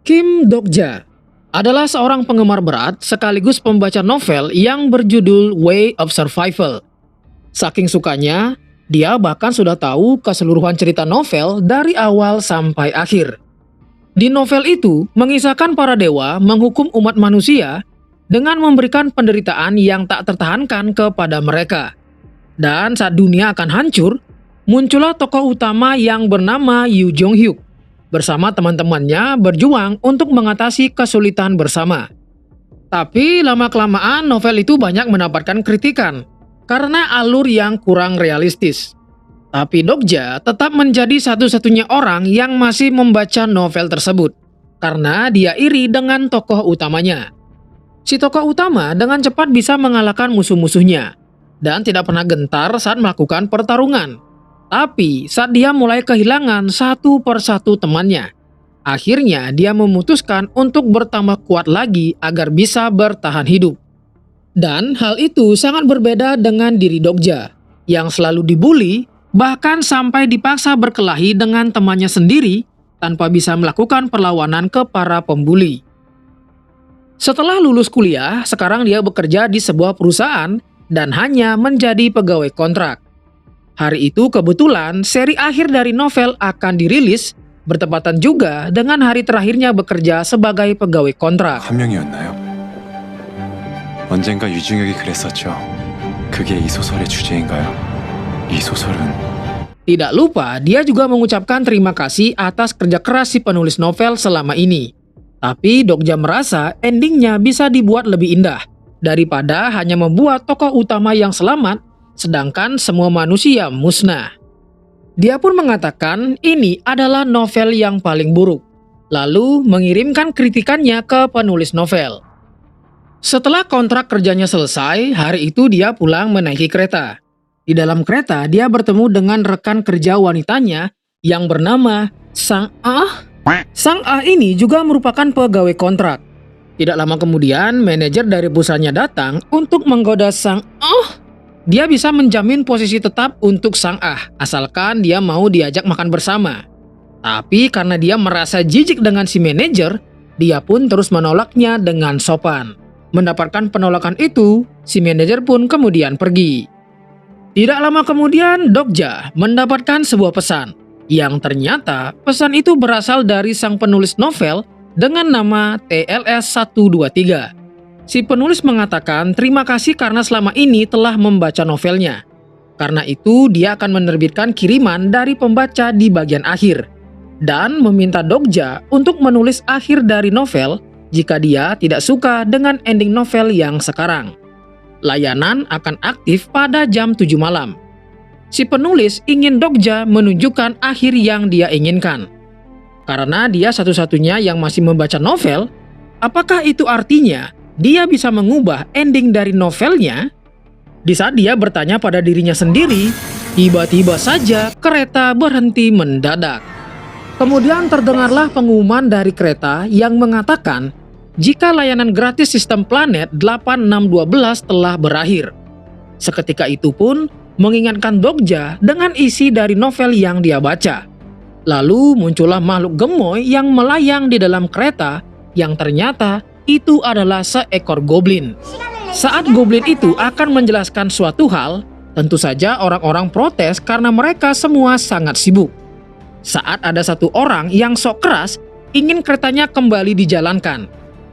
Kim Dokja adalah seorang penggemar berat sekaligus pembaca novel yang berjudul Way of Survival. Saking sukanya, dia bahkan sudah tahu keseluruhan cerita novel dari awal sampai akhir. Di novel itu, mengisahkan para dewa menghukum umat manusia dengan memberikan penderitaan yang tak tertahankan kepada mereka. Dan saat dunia akan hancur, muncullah tokoh utama yang bernama Yoo Jong Hyuk bersama teman-temannya berjuang untuk mengatasi kesulitan bersama. Tapi lama-kelamaan novel itu banyak mendapatkan kritikan karena alur yang kurang realistis. Tapi Dokja tetap menjadi satu-satunya orang yang masih membaca novel tersebut karena dia iri dengan tokoh utamanya. Si tokoh utama dengan cepat bisa mengalahkan musuh-musuhnya dan tidak pernah gentar saat melakukan pertarungan. Tapi saat dia mulai kehilangan satu persatu temannya, akhirnya dia memutuskan untuk bertambah kuat lagi agar bisa bertahan hidup. Dan hal itu sangat berbeda dengan diri Dokja yang selalu dibully, bahkan sampai dipaksa berkelahi dengan temannya sendiri tanpa bisa melakukan perlawanan ke para pembuli. Setelah lulus kuliah, sekarang dia bekerja di sebuah perusahaan dan hanya menjadi pegawai kontrak. Hari itu kebetulan seri akhir dari novel akan dirilis bertepatan juga dengan hari terakhirnya bekerja sebagai pegawai kontrak. 한 명이었나요? 언젠가 유중혁이 그랬었죠. 그게 이 소설의 주제인가요? 이 소설은 Tidak lupa, dia juga mengucapkan terima kasih atas kerja keras si penulis novel selama ini. Tapi Dokja merasa endingnya bisa dibuat lebih indah daripada hanya membuat tokoh utama yang selamat sedangkan semua manusia musnah. Dia pun mengatakan ini adalah novel yang paling buruk, lalu mengirimkan kritikannya ke penulis novel. Setelah kontrak kerjanya selesai, hari itu dia pulang menaiki kereta. Di dalam kereta, dia bertemu dengan rekan kerja wanitanya yang bernama Sang Ah. Sang Ah ini juga merupakan pegawai kontrak. Tidak lama kemudian, manajer dari perusahaannya datang untuk menggoda Sang Ah. Dia bisa menjamin posisi tetap untuk Sang Ah, asalkan dia mau diajak makan bersama. Tapi karena dia merasa jijik dengan si manajer, dia pun terus menolaknya dengan sopan. Mendapatkan penolakan itu, si manajer pun kemudian pergi. Tidak lama kemudian, Dokja mendapatkan sebuah pesan, yang ternyata pesan itu berasal dari sang penulis novel dengan nama TLS123. Si penulis mengatakan terima kasih karena selama ini telah membaca novelnya. Karena itu dia akan menerbitkan kiriman dari pembaca di bagian akhir. Dan meminta Dokja untuk menulis akhir dari novel jika dia tidak suka dengan ending novel yang sekarang. Layanan akan aktif pada jam 7 malam. Si penulis ingin Dokja menunjukkan akhir yang dia inginkan. Karena dia satu-satunya yang masih membaca novel, apakah itu artinya dia bisa mengubah ending dari novelnya? Di saat dia bertanya pada dirinya sendiri, tiba-tiba saja kereta berhenti mendadak. Kemudian terdengarlah pengumuman dari kereta yang mengatakan jika layanan gratis sistem planet 8612 telah berakhir. Seketika itu pun mengingatkan Dokja dengan isi dari novel yang dia baca. Lalu muncullah makhluk gemoy yang melayang di dalam kereta yang ternyata itu adalah seekor goblin. Saat goblin itu akan menjelaskan suatu hal, tentu saja orang-orang protes karena mereka semua sangat sibuk. Saat ada satu orang yang sok keras ingin keretanya kembali dijalankan,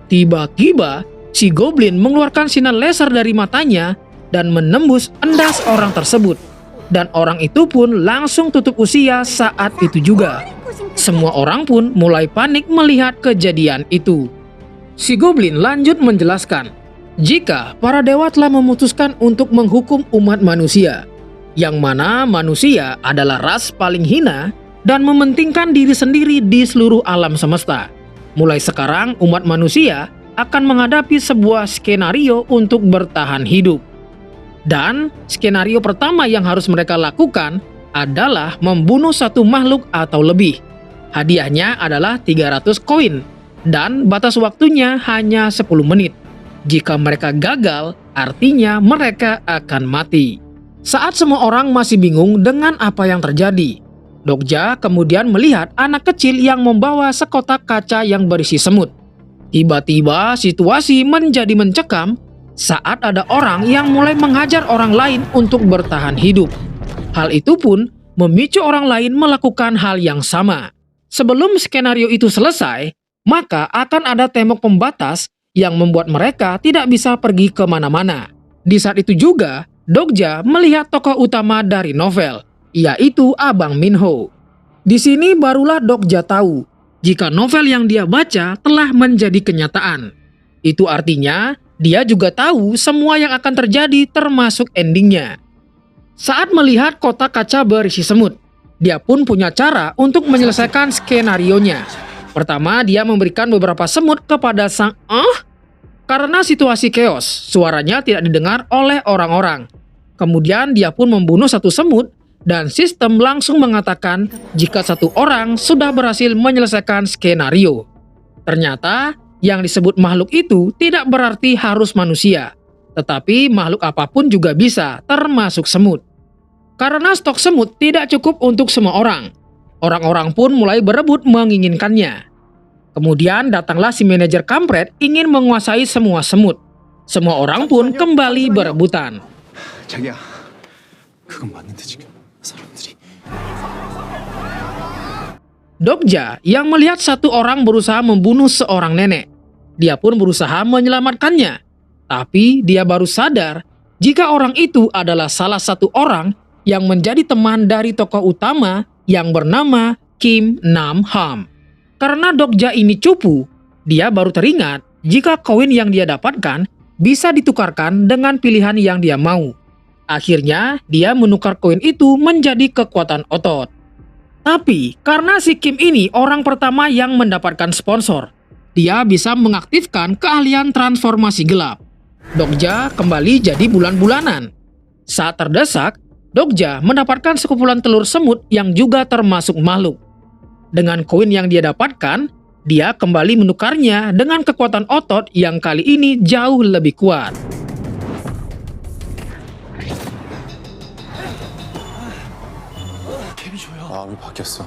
tiba-tiba si goblin mengeluarkan sinar laser dari matanya dan menembus endas orang tersebut. Dan orang itu pun langsung tutup usia saat itu juga. Semua orang pun mulai panik melihat kejadian itu. Si goblin lanjut menjelaskan, jika para dewa telah memutuskan untuk menghukum umat manusia, yang mana manusia adalah ras paling hina dan mementingkan diri sendiri di seluruh alam semesta. Mulai sekarang umat manusia akan menghadapi sebuah skenario untuk bertahan hidup. Dan skenario pertama yang harus mereka lakukan adalah membunuh satu makhluk atau lebih. Hadiahnya adalah 300 koin. Dan batas waktunya hanya 10 menit. Jika mereka gagal, artinya mereka akan mati. Saat semua orang masih bingung dengan apa yang terjadi, Dokja kemudian melihat anak kecil yang membawa sekotak kaca yang berisi semut. Tiba-tiba situasi menjadi mencekam saat ada orang yang mulai menghajar orang lain untuk bertahan hidup. Hal itu pun memicu orang lain melakukan hal yang sama. Sebelum skenario itu selesai, maka akan ada tembok pembatas yang membuat mereka tidak bisa pergi kemana-mana. Di saat itu juga, Dokja melihat tokoh utama dari novel, yaitu Abang Minho. Di sini barulah Dokja tahu jika novel yang dia baca telah menjadi kenyataan. Itu artinya dia juga tahu semua yang akan terjadi termasuk endingnya. Saat melihat kotak kaca berisi semut, dia pun punya cara untuk menyelesaikan skenarionya. Pertama, dia memberikan beberapa semut kepada sang karena situasi chaos, suaranya tidak didengar oleh orang-orang. Kemudian dia pun membunuh satu semut dan sistem langsung mengatakan jika satu orang sudah berhasil menyelesaikan skenario. Ternyata yang disebut makhluk itu tidak berarti harus manusia, tetapi makhluk apapun juga bisa, termasuk semut. Karena stok semut tidak cukup untuk semua orang, orang-orang pun mulai berebut menginginkannya. Kemudian datanglah si manajer kampret ingin menguasai semua semut. Semua orang pun kembali berebutan. 자기야, 그건 맞는데 지금 사람들이. Dokja yang melihat satu orang berusaha membunuh seorang nenek. Dia pun berusaha menyelamatkannya. Tapi dia baru sadar jika orang itu adalah salah satu orang yang menjadi teman dari tokoh utama yang bernama Kim Nam Ham. Karena Dokja ini cupu, dia baru teringat jika koin yang dia dapatkan bisa ditukarkan dengan pilihan yang dia mau. Akhirnya, dia menukar koin itu menjadi kekuatan otot. Tapi, karena si Kim ini orang pertama yang mendapatkan sponsor, dia bisa mengaktifkan keahlian transformasi gelap. Dokja kembali jadi bulan-bulanan. Saat terdesak, Dokja mendapatkan sekumpulan telur semut yang juga termasuk makhluk. Dengan koin yang dia dapatkan, dia kembali menukarnya dengan kekuatan otot yang kali ini jauh lebih kuat. 마음이 바뀌었어.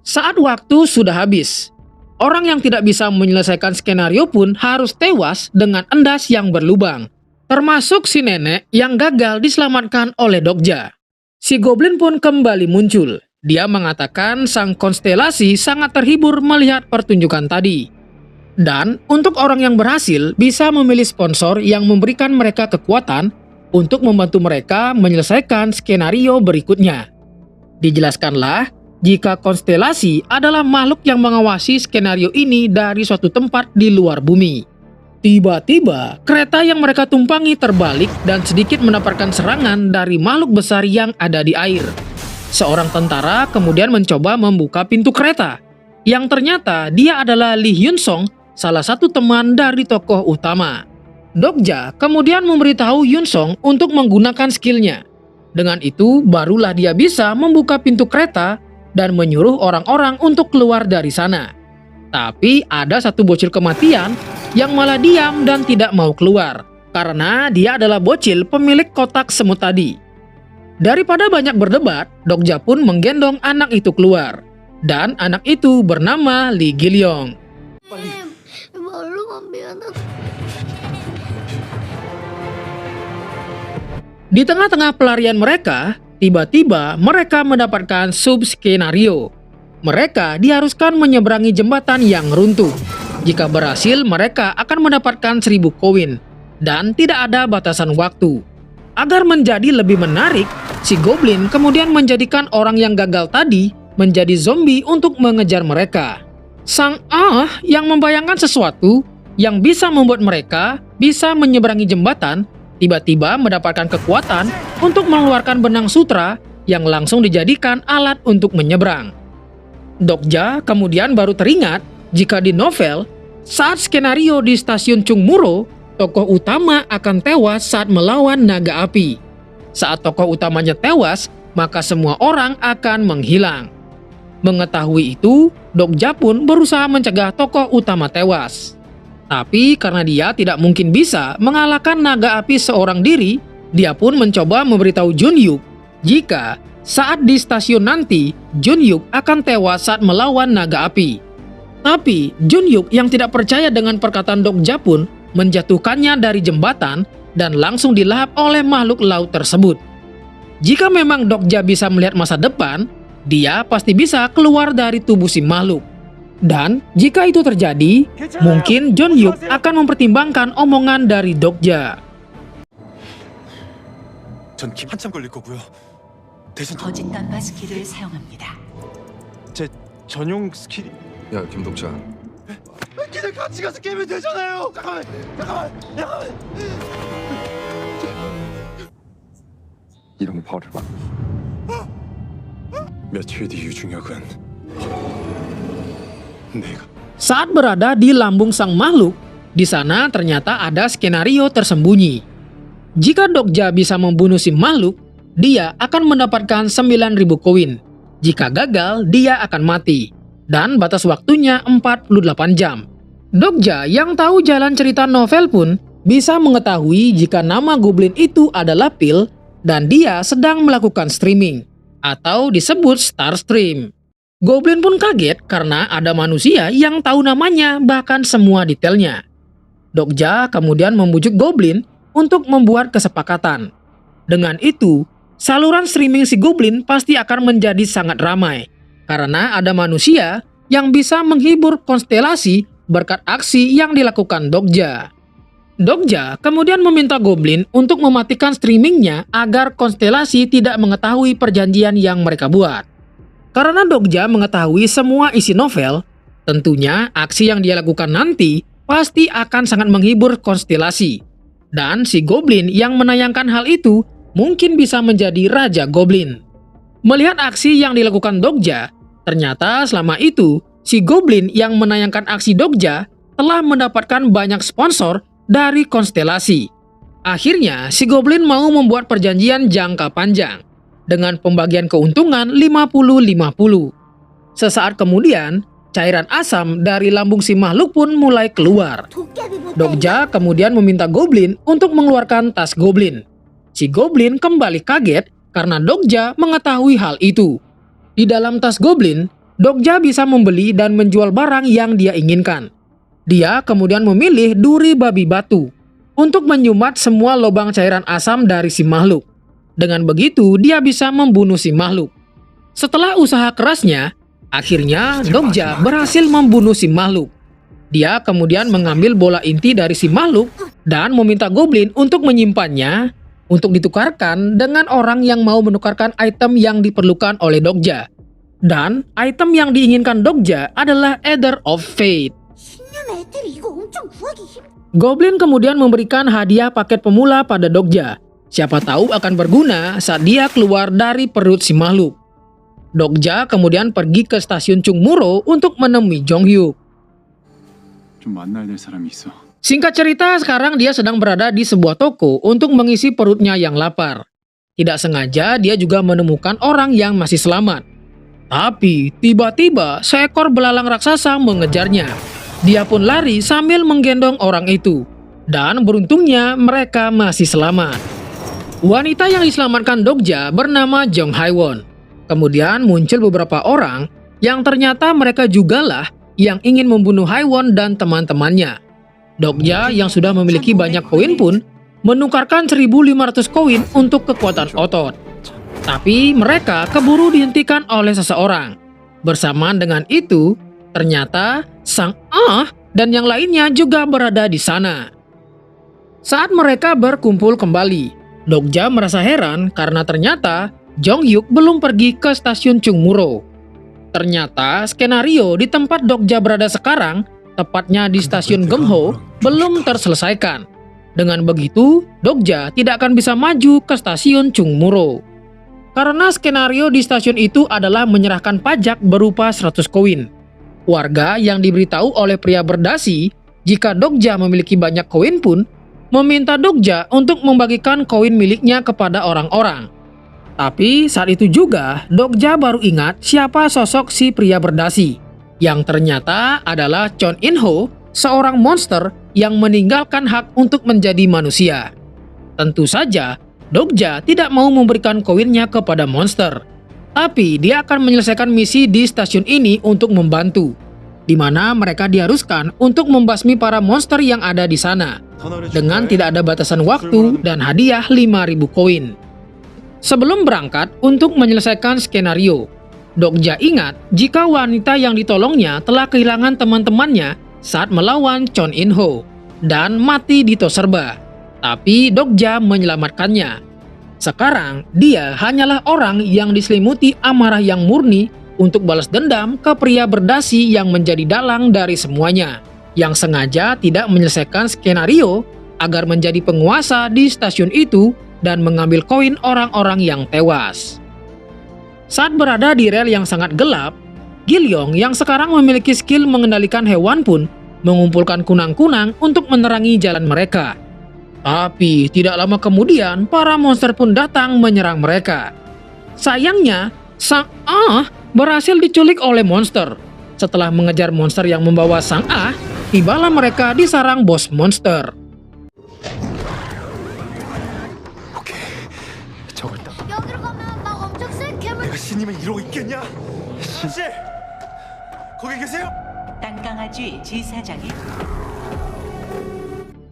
Saat waktu sudah habis, orang yang tidak bisa menyelesaikan skenario pun harus tewas dengan endas yang berlubang. Termasuk si nenek yang gagal diselamatkan oleh Dokja. Si goblin pun kembali muncul. Dia mengatakan sang konstelasi sangat terhibur melihat pertunjukan tadi. Dan untuk orang yang berhasil bisa memilih sponsor yang memberikan mereka kekuatan untuk membantu mereka menyelesaikan skenario berikutnya. Dijelaskanlah jika konstelasi adalah makhluk yang mengawasi skenario ini dari suatu tempat di luar bumi. Tiba-tiba, kereta yang mereka tumpangi terbalik dan sedikit mendapatkan serangan dari makhluk besar yang ada di air. Seorang tentara kemudian mencoba membuka pintu kereta, yang ternyata dia adalah Lee Hyun Song, salah satu teman dari tokoh utama. Dokja kemudian memberitahu Hyun Song untuk menggunakan skillnya. Dengan itu, barulah dia bisa membuka pintu kereta dan menyuruh orang-orang untuk keluar dari sana. Tapi ada satu bocil kematian yang malah diam dan tidak mau keluar, karena dia adalah bocil pemilik kotak semut tadi. Daripada banyak berdebat, Dokja pun menggendong anak itu keluar. Dan anak itu bernama Lee Gilyong. Di tengah-tengah pelarian mereka, tiba-tiba mereka mendapatkan sub-skenario. Mereka diharuskan menyeberangi jembatan yang runtuh. Jika berhasil, mereka akan mendapatkan 1000 koin. Dan tidak ada batasan waktu. Agar menjadi lebih menarik, si Goblin kemudian menjadikan orang yang gagal tadi menjadi zombie untuk mengejar mereka. Sang yang membayangkan sesuatu yang bisa membuat mereka bisa menyeberangi jembatan, tiba-tiba mendapatkan kekuatan untuk mengeluarkan benang sutra yang langsung dijadikan alat untuk menyeberang. Dokja kemudian baru teringat jika di novel, saat skenario di stasiun Chungmuro, tokoh utama akan tewas saat melawan naga api. Saat tokoh utamanya tewas, maka semua orang akan menghilang. Mengetahui itu, Dokja pun berusaha mencegah tokoh utama tewas. Tapi karena dia tidak mungkin bisa mengalahkan naga api seorang diri, dia pun mencoba memberitahu Junhyuk jika saat di stasiun nanti Junhyuk akan tewas saat melawan naga api. Tapi Junhyuk yang tidak percaya dengan perkataan Dokja pun menjatuhkannya dari jembatan dan langsung dilahap oleh makhluk laut tersebut. Jika memang Dokja bisa melihat masa depan, dia pasti bisa keluar dari tubuh si makhluk. Dan jika itu terjadi, mungkin Junhyuk akan mempertimbangkan omongan dari Dokja. 전 한참 걸릴 거고요. 대신 거짓 단파 스킬을 사용합니다. 제 전용 스킬이 야 김독자 그냥 같이 가서 깨면 되잖아요. 잠깐만. 이런 거 버려봐. 며칠 뒤 유중혁은 내가 Saat berada di lambung sang makhluk, di sana ternyata ada skenario tersembunyi. Jika Dokja bisa membunuh si makhluk, dia akan mendapatkan 9.000 koin. Jika gagal, dia akan mati. Dan batas waktunya 48 jam. Dokja yang tahu jalan cerita novel pun bisa mengetahui jika nama goblin itu adalah Pil dan dia sedang melakukan streaming, atau disebut Star Stream. Goblin pun kaget karena ada manusia yang tahu namanya bahkan semua detailnya. Dokja kemudian membujuk Goblin untuk membuat kesepakatan. Dengan itu, saluran streaming si Goblin pasti akan menjadi sangat ramai karena ada manusia yang bisa menghibur konstelasi berkat aksi yang dilakukan Dokja. Dokja kemudian meminta Goblin untuk mematikan streamingnya agar konstelasi tidak mengetahui perjanjian yang mereka buat. Karena Dokja mengetahui semua isi novel, tentunya aksi yang dia lakukan nanti pasti akan sangat menghibur konstelasi. Dan si Goblin yang menayangkan hal itu mungkin bisa menjadi Raja Goblin. Melihat aksi yang dilakukan Dokja, ternyata selama itu si Goblin yang menayangkan aksi Dokja telah mendapatkan banyak sponsor dari konstelasi. Akhirnya si Goblin mau membuat perjanjian jangka panjang dengan pembagian keuntungan 50-50. Sesaat kemudian, cairan asam dari lambung si makhluk pun mulai keluar. Dokja kemudian meminta Goblin untuk mengeluarkan tas Goblin. Si Goblin kembali kaget karena Dokja mengetahui hal itu. Di dalam tas Goblin, Dokja bisa membeli dan menjual barang yang dia inginkan. Dia kemudian memilih duri babi batu untuk menyumat semua lubang cairan asam dari si makhluk. Dengan begitu, dia bisa membunuh si makhluk. Setelah usaha kerasnya, akhirnya Dokja berhasil membunuh si makhluk. Dia kemudian mengambil bola inti dari si makhluk dan meminta Goblin untuk menyimpannya untuk ditukarkan dengan orang yang mau menukarkan item yang diperlukan oleh Dokja. Dan item yang diinginkan Dokja adalah Ether of Fate. Goblin kemudian memberikan hadiah paket pemula pada Dokja. Siapa tahu akan berguna saat dia keluar dari perut si makhluk. Dokja kemudian pergi ke stasiun Chungmuro untuk menemui Jonghyuk. 좀 만나야 될 사람이 있어. Singkat cerita, sekarang dia sedang berada di sebuah toko untuk mengisi perutnya yang lapar. Tidak sengaja dia juga menemukan orang yang masih selamat. Tapi tiba-tiba seekor belalang raksasa mengejarnya. Dia pun lari sambil menggendong orang itu. Dan beruntungnya mereka masih selamat. Wanita yang diselamatkan Dokja bernama Jong Haewon. Kemudian muncul beberapa orang yang ternyata mereka jugalah yang ingin membunuh Haewon dan teman-temannya. Dokja yang sudah memiliki banyak koin pun menukarkan 1.500 koin untuk kekuatan otot. Tapi mereka keburu dihentikan oleh seseorang. Bersamaan dengan itu, ternyata Sang Ah dan yang lainnya juga berada di sana. Saat mereka berkumpul kembali, Dokja merasa heran karena ternyata Jonghyuk belum pergi ke stasiun Chungmuro. Ternyata skenario di tempat Dokja berada sekarang, tepatnya di stasiun Geumho, belum terselesaikan. Dengan begitu, Dokja tidak akan bisa maju ke stasiun Chungmuro. Karena skenario di stasiun itu adalah menyerahkan pajak berupa 100 koin. Warga yang diberitahu oleh pria berdasi jika Dokja memiliki banyak koin pun meminta Dokja untuk membagikan koin miliknya kepada orang-orang. Tapi saat itu juga Dokja baru ingat siapa sosok si pria berdasi, yang ternyata adalah Chon In-ho seorang monster yang meninggalkan hak untuk menjadi manusia. Tentu saja, Dokja tidak mau memberikan koinnya kepada monster, tapi dia akan menyelesaikan misi di stasiun ini untuk membantu, di mana mereka diharuskan untuk membasmi para monster yang ada di sana, dengan tidak ada batasan waktu dan hadiah 5.000 koin. Sebelum berangkat untuk menyelesaikan skenario, Dokja ingat jika wanita yang ditolongnya telah kehilangan teman-temannya saat melawan Chon In-ho dan mati di Toserba, tapi Dokja menyelamatkannya. Sekarang, dia hanyalah orang yang diselimuti amarah yang murni untuk balas dendam ke pria berdasi yang menjadi dalang dari semuanya, yang sengaja tidak menyelesaikan skenario agar menjadi penguasa di stasiun itu dan mengambil koin orang-orang yang tewas. Saat berada di rel yang sangat gelap, Gilyong yang sekarang memiliki skill mengendalikan hewan pun mengumpulkan kunang-kunang untuk menerangi jalan mereka. Tapi tidak lama kemudian para monster pun datang menyerang mereka. Sayangnya, Sang Ah berhasil diculik oleh monster. Setelah mengejar monster yang membawa Sang Ah, tibalah mereka di sarang bos monster. 오케이. 저걸 딱. 여기로 가면 막 엄청 센 괴물. 내가 신이면 이러고 있겠냐? 씨, 거기 계세요? 땅강아쥐 지사장이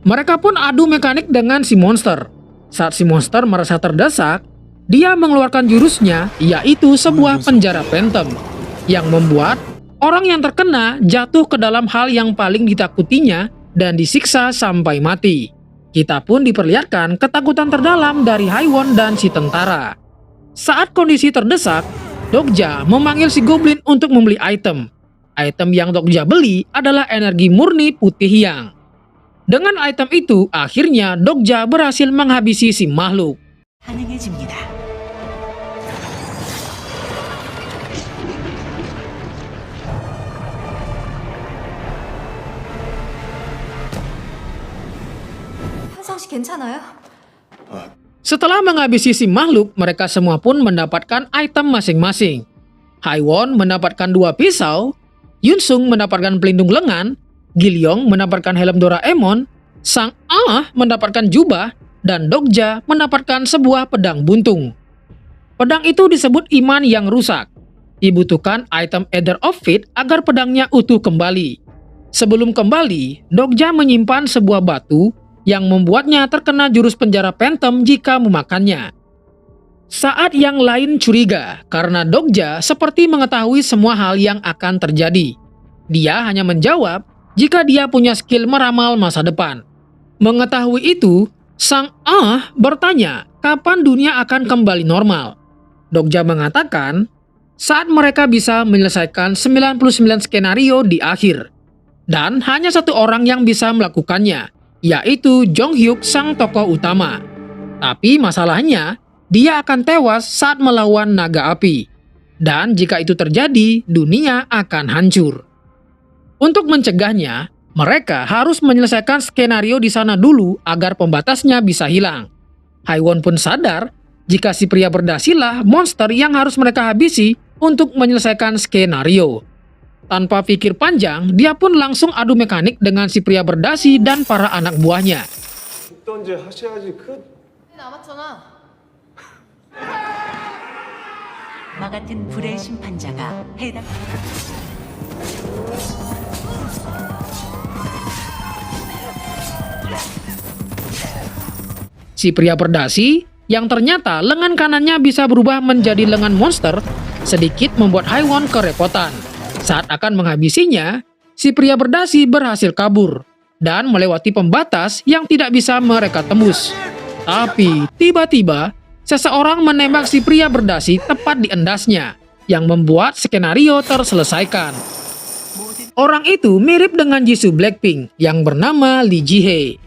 Mereka pun adu mekanik dengan si monster. Saat si monster merasa terdesak, dia mengeluarkan jurusnya, yaitu sebuah penjara phantom, yang membuat orang yang terkena jatuh ke dalam hal yang paling ditakutinya dan disiksa sampai mati. Kita pun diperlihatkan ketakutan terdalam dari Haiwon dan si tentara. Saat kondisi terdesak, Dokja memanggil si goblin untuk membeli item. Item yang Dokja beli adalah energi murni putih yang. Dengan item itu, akhirnya Dokja berhasil menghabisi si makhluk. 가능해집니다. 현성 씨 괜찮아요? Setelah menghabisi si makhluk, mereka semua pun mendapatkan item masing-masing. Haiwon mendapatkan 2 pisau, Yunsung mendapatkan pelindung lengan, Gilyong mendapatkan helm Doraemon, Sang Ah mendapatkan jubah, dan Dokja mendapatkan sebuah pedang buntung. Pedang itu disebut iman yang rusak. Dibutuhkan item Ether of Fate agar pedangnya utuh kembali. Sebelum kembali, Dokja menyimpan sebuah batu yang membuatnya terkena jurus penjara phantom jika memakannya. Saat yang lain curiga karena Dokja seperti mengetahui semua hal yang akan terjadi. Dia hanya menjawab jika dia punya skill meramal masa depan. Mengetahui itu, Sang Ah bertanya kapan dunia akan kembali normal. Dokja mengatakan saat mereka bisa menyelesaikan 99 skenario di akhir. Dan hanya satu orang yang bisa melakukannya, yaitu Jong Hyuk sang tokoh utama. Tapi masalahnya, dia akan tewas saat melawan naga api. Dan jika itu terjadi, dunia akan hancur. Untuk mencegahnya, mereka harus menyelesaikan skenario di sana dulu agar pembatasnya bisa hilang. Haiwon pun sadar jika si pria berdasilah monster yang harus mereka habisi untuk menyelesaikan skenario. Tanpa pikir panjang, dia pun langsung adu mekanik dengan si pria berdasi dan para anak buahnya. 죽던지 하셔야지 그 남았잖아. 마 같은 불의 심판자가 해당. Si pria berdasi yang ternyata lengan kanannya bisa berubah menjadi lengan monster sedikit membuat Haiwon kerepotan. Saat akan menghabisinya, si pria berdasi berhasil kabur dan melewati pembatas yang tidak bisa mereka tembus. Tapi tiba-tiba seseorang menembak si pria berdasi tepat di endasnya yang membuat skenario terselesaikan. Orang itu mirip dengan Jisoo Blackpink yang bernama Lee Ji-hye.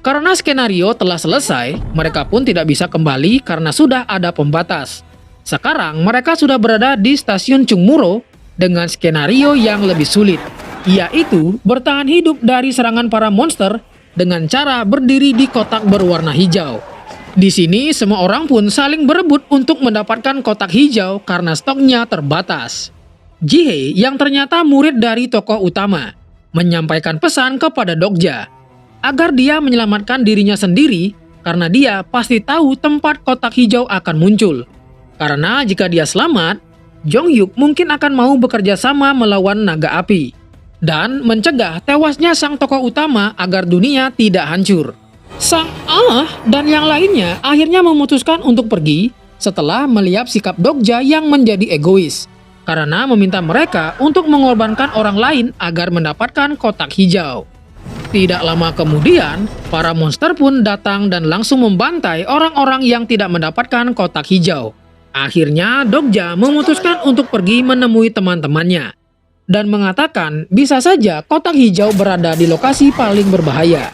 Karena skenario telah selesai, mereka pun tidak bisa kembali karena sudah ada pembatas. Sekarang mereka sudah berada di stasiun Chungmuro dengan skenario yang lebih sulit, yaitu bertahan hidup dari serangan para monster dengan cara berdiri di kotak berwarna hijau. Di sini semua orang pun saling berebut untuk mendapatkan kotak hijau karena stoknya terbatas. Ji-hye yang ternyata murid dari tokoh utama, menyampaikan pesan kepada Dokja agar dia menyelamatkan dirinya sendiri karena dia pasti tahu tempat kotak hijau akan muncul. Karena jika dia selamat, Jong-hyuk mungkin akan mau bekerja sama melawan naga api dan mencegah tewasnya sang tokoh utama agar dunia tidak hancur. Sang dan yang lainnya akhirnya memutuskan untuk pergi setelah melihat sikap Dokja yang menjadi egois karena meminta mereka untuk mengorbankan orang lain agar mendapatkan kotak hijau. Tidak lama kemudian, para monster pun datang dan langsung membantai orang-orang yang tidak mendapatkan kotak hijau. Akhirnya Dokja memutuskan untuk pergi menemui teman-temannya dan mengatakan bisa saja kotak hijau berada di lokasi paling berbahaya.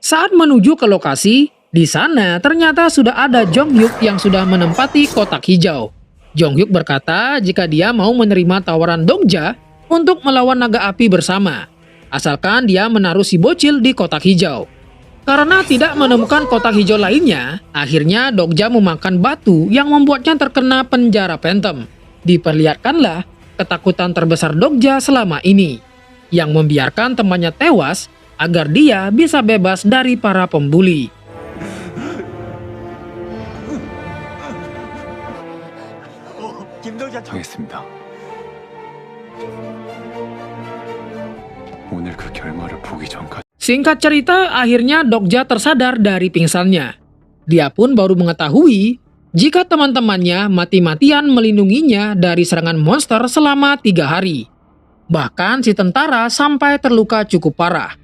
Saat menuju ke lokasi, di sana ternyata sudah ada Jong-hyuk yang sudah menempati kotak hijau. Jong-hyuk berkata jika dia mau menerima tawaran Dokja untuk melawan naga api bersama, asalkan dia menaruh si bocil di kotak hijau. Karena tidak menemukan kotak hijau lainnya, akhirnya Dokja memakan batu yang membuatnya terkena penjara Phantom. Diperlihatkanlah ketakutan terbesar Dokja selama ini, yang membiarkan temannya tewas agar dia bisa bebas dari para pembuli. 하겠습니다. 오늘 그 결말을 보기 전까지. Singkat cerita, akhirnya Dokja tersadar dari pingsannya. Dia pun baru mengetahui jika teman-temannya mati-matian melindunginya dari serangan monster selama 3 hari. Bahkan si tentara sampai terluka cukup parah.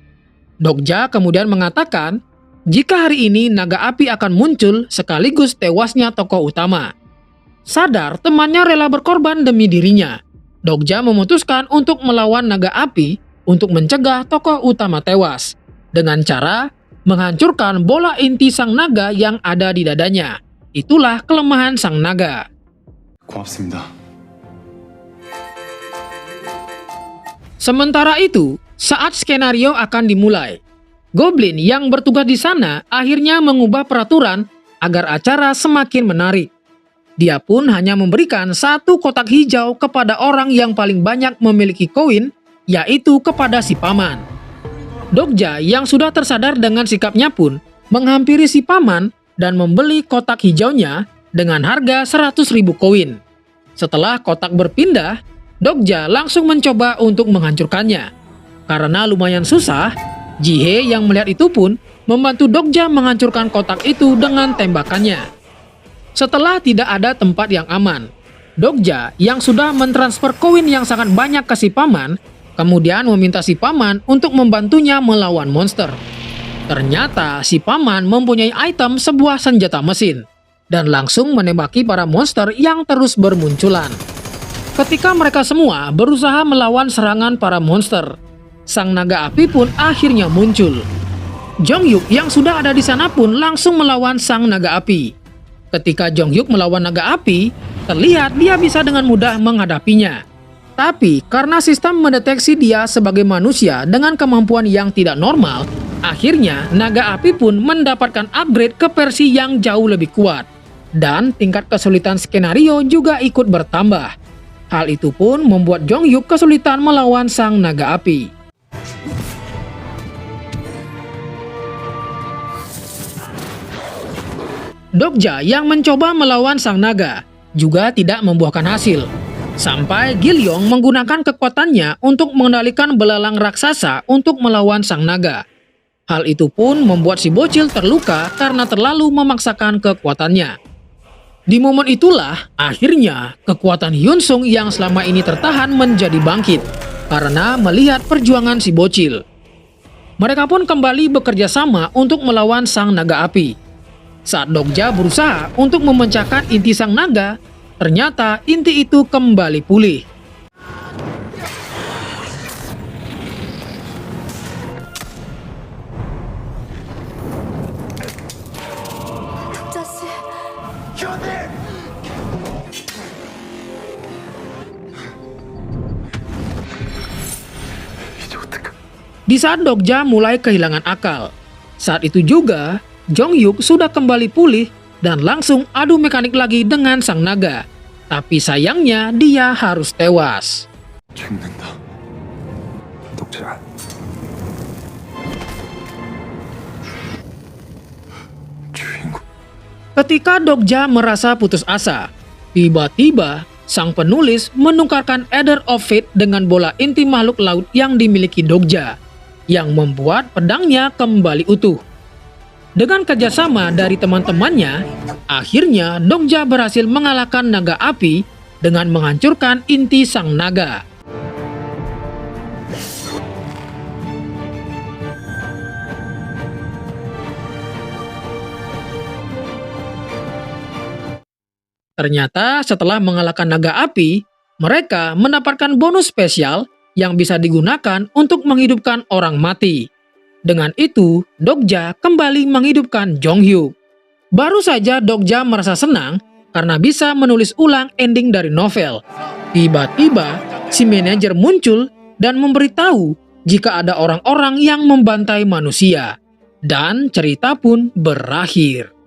Dokja kemudian mengatakan jika hari ini naga api akan muncul sekaligus tewasnya tokoh utama. Sadar temannya rela berkorban demi dirinya, Dokja memutuskan untuk melawan naga api untuk mencegah tokoh utama tewas dengan cara menghancurkan bola inti sang naga yang ada di dadanya. Itulah kelemahan sang naga. 고맙습니다. Sementara itu, saat skenario akan dimulai, Goblin yang bertugas di sana akhirnya mengubah peraturan agar acara semakin menarik. Dia pun hanya memberikan 1 kotak hijau kepada orang yang paling banyak memiliki koin, yaitu kepada si paman. Dokja yang sudah tersadar dengan sikapnya pun menghampiri si paman dan membeli kotak hijaunya dengan harga 100.000 koin. Setelah kotak berpindah, Dokja langsung mencoba untuk menghancurkannya. Karena lumayan susah, Jihe yang melihat itu pun membantu Dokja menghancurkan kotak itu dengan tembakannya. Setelah tidak ada tempat yang aman, Dokja yang sudah mentransfer koin yang sangat banyak ke si paman, kemudian meminta si paman untuk membantunya melawan monster. Ternyata si paman mempunyai item sebuah senjata mesin, dan langsung menembaki para monster yang terus bermunculan. Ketika mereka semua berusaha melawan serangan para monster, sang naga api pun akhirnya muncul. Jong-hyuk yang sudah ada di sana pun langsung melawan sang naga api. Ketika Jong-hyuk melawan naga api, terlihat dia bisa dengan mudah menghadapinya. Tapi karena sistem mendeteksi dia sebagai manusia dengan kemampuan yang tidak normal, akhirnya naga api pun mendapatkan upgrade ke versi yang jauh lebih kuat. Dan tingkat kesulitan skenario juga ikut bertambah. Hal itu pun membuat Jong-hyuk kesulitan melawan sang naga api. Dokja yang mencoba melawan sang naga juga tidak membuahkan hasil. Sampai Gilyong menggunakan kekuatannya untuk mengendalikan belalang raksasa untuk melawan sang naga. Hal itu pun membuat si bocil terluka karena terlalu memaksakan kekuatannya. Di momen itulah, akhirnya kekuatan Hyunsung yang selama ini tertahan menjadi bangkit karena melihat perjuangan si bocil. Mereka pun kembali bekerja sama untuk melawan sang naga api. Saat Dokja berusaha untuk memecahkan inti sang naga, ternyata inti itu kembali pulih. 자씨, 이제 어떡하? Di saat Dokja mulai kehilangan akal, saat itu juga Jong-hyuk sudah kembali pulih dan langsung adu mekanik lagi dengan sang naga. Tapi sayangnya dia harus tewas. 죽는다. 독자, Ketika Dokja merasa putus asa, tiba-tiba sang penulis menukarkan Ether of Fate dengan bola inti makhluk laut yang dimiliki Dokja, yang membuat pedangnya kembali utuh. Dengan kerjasama dari teman-temannya, akhirnya Dokja berhasil mengalahkan naga api dengan menghancurkan inti sang naga. Ternyata setelah mengalahkan naga api, mereka mendapatkan bonus spesial yang bisa digunakan untuk menghidupkan orang mati. Dengan itu, Dokja kembali menghidupkan Jonghyuk. Baru saja Dokja merasa senang karena bisa menulis ulang ending dari novel. Tiba-tiba, si manajer muncul dan memberitahu jika ada orang-orang yang membantai manusia. Dan cerita pun berakhir.